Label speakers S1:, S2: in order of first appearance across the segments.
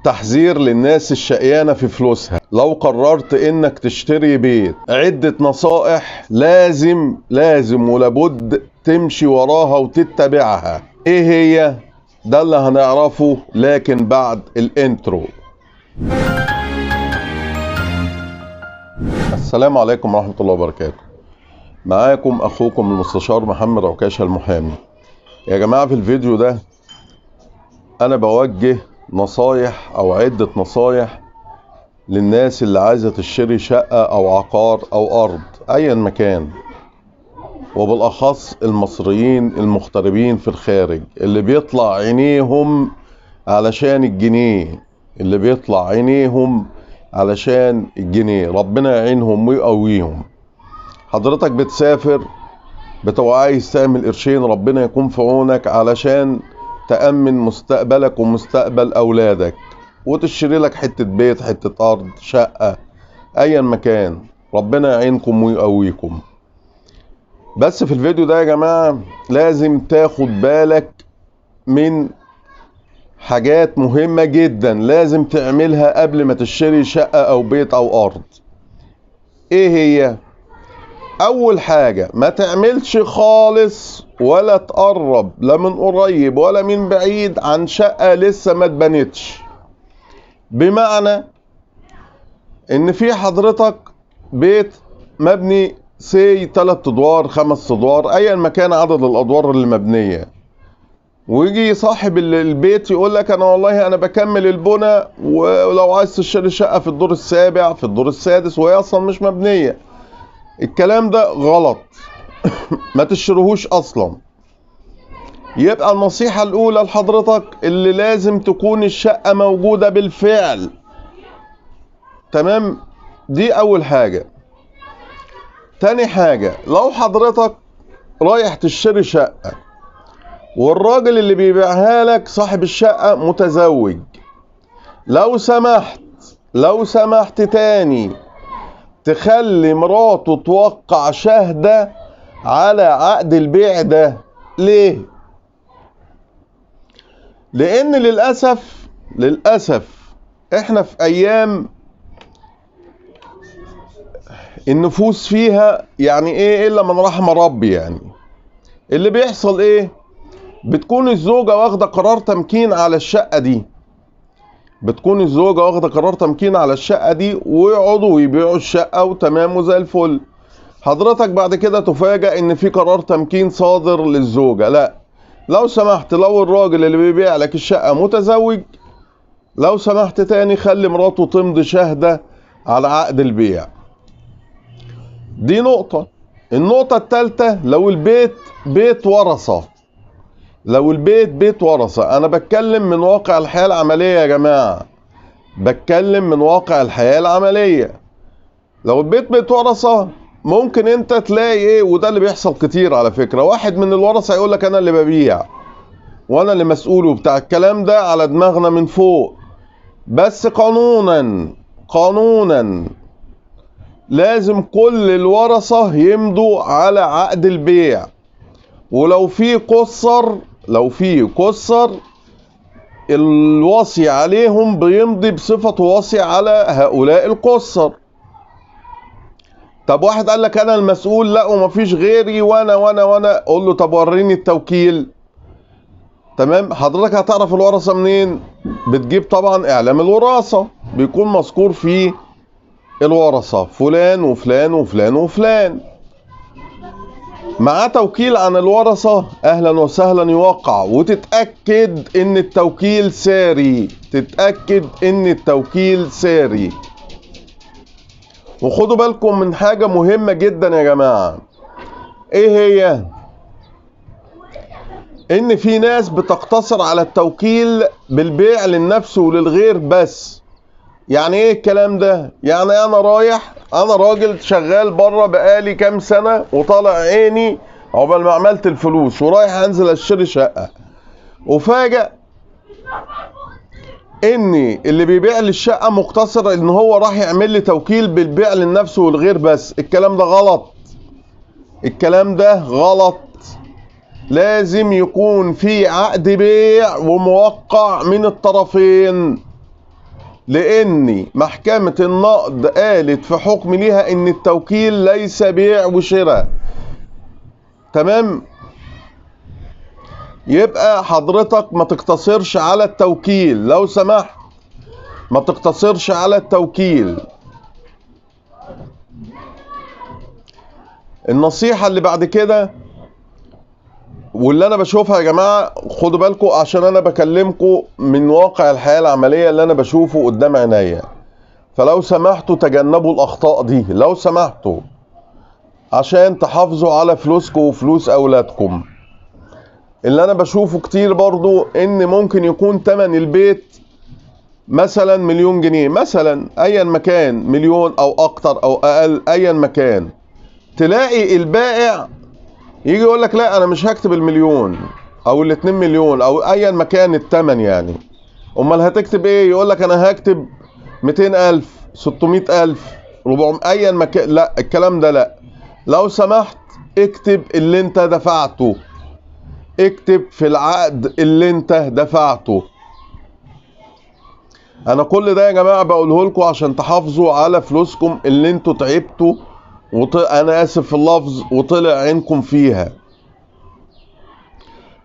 S1: تحذير للناس الشقيانة في فلوسها. لو قررت انك تشتري بيت، عدة نصائح لازم ولابد تمشي وراها وتتبعها. ايه هي؟ ده اللي هنعرفه لكن بعد الانترو. السلام عليكم ورحمة الله وبركاته. معاكم اخوكم المستشار محمد عكاشة المحامي. يا جماعة في الفيديو ده انا بوجه نصايح او عدة نصايح للناس اللي عايزة تشتري شقة او عقار او ارض ايا مكان، وبالاخص المصريين المغتربين في الخارج اللي بيطلع عينيهم علشان الجنيه، ربنا يعينهم ويقويهم. حضرتك بتسافر بتبقى عايز تعمل قرشين، ربنا يكون في عونك علشان تأمن مستقبلك ومستقبل أولادك، وتشتري لك حتة بيت، حتة أرض، شقة، أيا مكان. ربنا يعينكم ويقويكم. بس في الفيديو ده يا جماعة لازم تاخد بالك من حاجات مهمة جدا لازم تعملها قبل ما تشتري شقة أو بيت أو أرض. إيه هي؟ أول حاجة، ما تعملش خالص ولا تقرب لا من قريب ولا من بعيد عن شقة لسه ما اتبنتش. بمعنى إن في حضرتك بيت مبني 3 أدوار 5 أدوار أيا ما كان عدد الأدوار اللي مبنية، ويجي صاحب البيت يقول لك أنا والله أنا بكمل البنى، ولو عايز تشتري شقة في الدور السابع في الدور السادس وهي أصلا مش مبنية. الكلام ده غلط. ما تشتريهوش اصلا. يبقى النصيحة الاولى لحضرتك اللي لازم تكون الشقة موجودة بالفعل. تمام؟ دي اول حاجة. تاني حاجة، لو حضرتك رايح تشتري شقة والراجل اللي بيبيعها لك صاحب الشقة متزوج، لو سمحت تاني تخلي مراته توقع شهادة على عقد البيع ده. ليه؟ لأن للأسف احنا في أيام النفوس فيها يعني ايه إلا من رحم ربي. يعني اللي بيحصل ايه؟ بتكون الزوجة واخدة قرار تمكين على الشقة دي، ويقعدوا يبيعوا الشقة وتمام وزي الفل. حضرتك بعد كده تفاجأ ان في قرار تمكين صادر للزوجة. لا، لو سمحت، لو الراجل اللي بيبيع لك الشقة متزوج، لو سمحت تاني خلي مراته تمضي شهادة على عقد البيع. دي نقطة. النقطة الثالثة، لو البيت بيت ورثة. انا بتكلم من واقع الحياة العملية يا جماعة، لو البيت بيت ورثة ممكن انت تلاقي ايه، وده اللي بيحصل كتير على فكرة، واحد من الورثة يقول لك انا اللي ببيع وانا اللي مسؤول وبتاع. الكلام ده على دماغنا من فوق، بس قانونا لازم كل الورثة يمضوا على عقد البيع. ولو في قصر الوصي عليهم بيمضي بصفة وصي على هؤلاء القصر. طب واحد قال لك انا المسؤول، لا ومفيش غيري وانا اقول له طب وريني التوكيل. تمام؟ حضرتك هتعرف الورثة منين؟ بتجيب طبعا اعلام الوراثة، بيكون مذكور فيه الورثة فلان وفلان وفلان وفلان، معاه توكيل عن الورثة، اهلا وسهلا، يوقع وتتأكد ان التوكيل ساري. وخدوا بالكم من حاجة مهمة جدا يا جماعة. ايه هي؟ ان في ناس بتقتصر على التوكيل بالبيع للنفس وللغير بس. يعني ايه الكلام ده؟ يعني انا راجل شغال بره بقالي كام سنة وطالع عيني عقبال ما عملت الفلوس، ورايح انزل اشتري شقة، وفاجأ اني اللي بيبيع لي الشقة مقتصر ان هو راح يعمل لي توكيل بالبيع للنفس والغير بس. الكلام ده غلط. لازم يكون في عقد بيع وموقع من الطرفين. لان محكمة النقد قالت في حكم ليها ان التوكيل ليس بيع وشراء. تمام؟ يبقى حضرتك ما تقتصرش على التوكيل، لو سمحت ما تقتصرش على التوكيل. النصيحة اللي بعد كده واللي انا بشوفها يا جماعة، خدوا بالكم عشان انا بكلمكم من واقع الحياة العملية اللي انا بشوفه قدام عينيا، فلو سمحتوا تجنبوا الاخطاء دي لو سمحتوا، عشان تحافظوا على فلوسكم وفلوس اولادكم. اللي انا بشوفه كتير برضو ان ممكن يكون تمن البيت مثلا 1,000,000 جنيه مثلا، ايا مكان، 1,000,000 او اكتر او اقل ايا مكان، تلاقي البائع يجي يقول لك لا انا مش هكتب 1,000,000 او 2,000,000 او ايا مكان التمن يعني. امال هتكتب ايه؟ يقول لك انا هكتب 200,000 600,000 400 ايا مكان. لا الكلام ده لا، لو سمحت اكتب اللي انت دفعته، اكتب في العقد اللي انت دفعته. انا كل ده يا جماعة بقوله لكم عشان تحافظوا على فلوسكم اللي انتوا تعبتوا انا اسف في اللفظ وطلع عينكم فيها.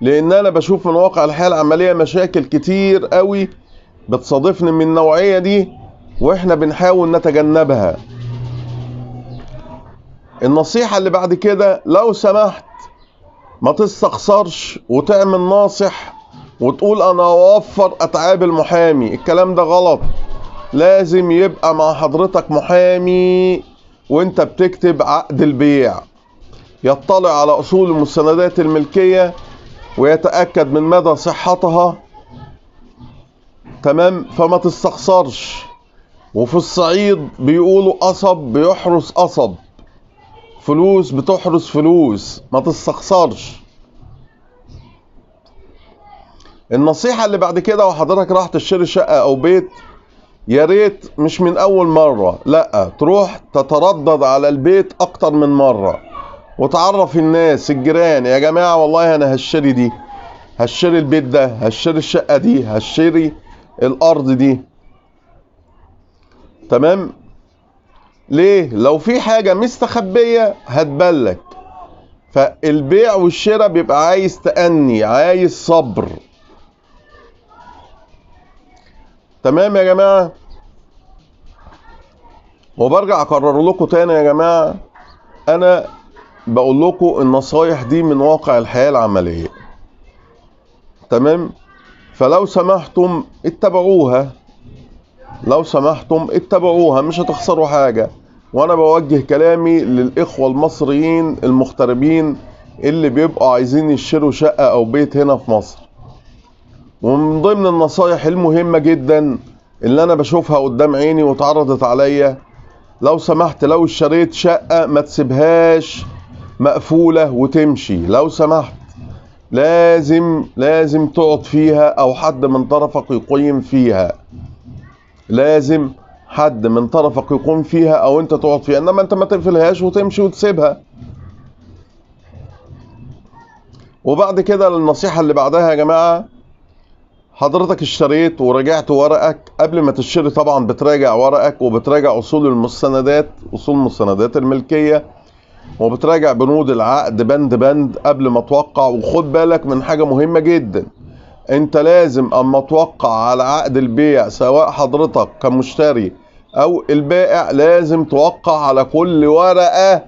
S1: لان انا بشوف من واقع الحياة العملية مشاكل كتير قوي بتصادفني من النوعية دي، واحنا بنحاول نتجنبها. النصيحة اللي بعد كده لو سمحت ما تستخسرش وتعمل ناصح وتقول انا اوفر اتعاب المحامي. الكلام ده غلط. لازم يبقى مع حضرتك محامي وانت بتكتب عقد البيع، يطلع على اصول المستندات الملكية ويتأكد من مدى صحتها. تمام؟ فما تستخسرش. وفي الصعيد بيقولوا قصب بيحرس قصب، فلوس بتحرس فلوس، ما تستخسرش. النصيحة اللي بعد كده وحضرتك راح تشتري شقة او بيت، يا ريت مش من اول مرة، لا تروح تتردد على البيت اكتر من مرة وتعرف الناس الجيران يا جماعة والله انا هشتري دي، هشتري البيت ده، هشتري الشقة دي، هشتري الارض دي. تمام؟ ليه؟ لو في حاجة مستخبية هتبلك. فالبيع والشراء بيبقى عايز تأني، عايز صبر. تمام يا جماعة؟ وبرجع اكرر لكم تاني يا جماعة، انا بقول لكم النصايح دي من واقع الحياة العملية. تمام؟ فلو سمحتم اتبعوها، لو سمحتم اتبعوها، مش هتخسروا حاجة. وانا بوجه كلامي للاخوة المصريين المغتربين اللي بيبقوا عايزين يشتروا شقة او بيت هنا في مصر. ومن ضمن النصايح المهمة جدا اللي انا بشوفها قدام عيني واتعرضت عليا، لو سمحت لو اشتريت شقة ما تسيبهاش مقفولة وتمشي. لو سمحت لازم تقعد فيها او حد من طرفك يقيم فيها، لازم حد من طرفك يقوم فيها او انت تقعد فيها، انما انت ما تقفلهاش وتمشي وتسيبها. وبعد كده النصيحة اللي بعدها يا جماعة، حضرتك اشتريت وراجعت ورقك. قبل ما تشتري طبعا بتراجع ورقك وبتراجع اصول المستندات، اصول مستندات الملكية، وبتراجع بنود العقد بند بند قبل ما توقع. وخد بالك من حاجة مهمة جدا، انت لازم اما توقع على عقد البيع سواء حضرتك كمشتري او البائع لازم توقع على كل ورقة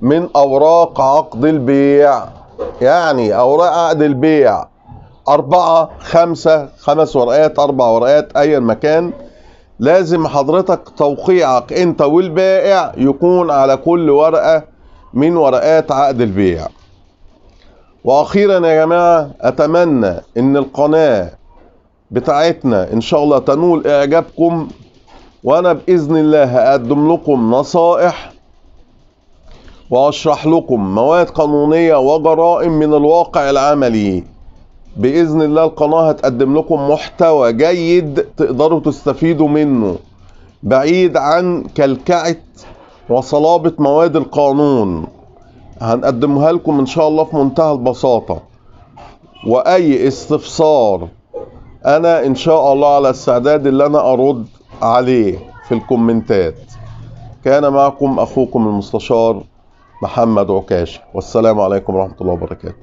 S1: من اوراق عقد البيع. يعني اوراق عقد البيع 4 5 5 ورقات 4 ورقات ايا مكان، لازم حضرتك توقيعك انت والبائع يكون على كل ورقة من ورقات عقد البيع. واخيرا يا جماعة اتمنى ان القناة بتاعتنا ان شاء الله تنول اعجابكم، وانا باذن الله هقدم لكم نصائح واشرح لكم مواد قانونية وجرائم من الواقع العملي. باذن الله القناة هتقدم لكم محتوى جيد تقدروا تستفيدوا منه، بعيد عن كلكعة وصلابة مواد القانون. هنقدمها لكم ان شاء الله في منتهى البساطة. واي استفسار انا ان شاء الله على استعداد اللي انا ارد عليه في الكومنتات. كان معكم اخوكم المستشار محمد عكاشة، والسلام عليكم ورحمة الله وبركاته.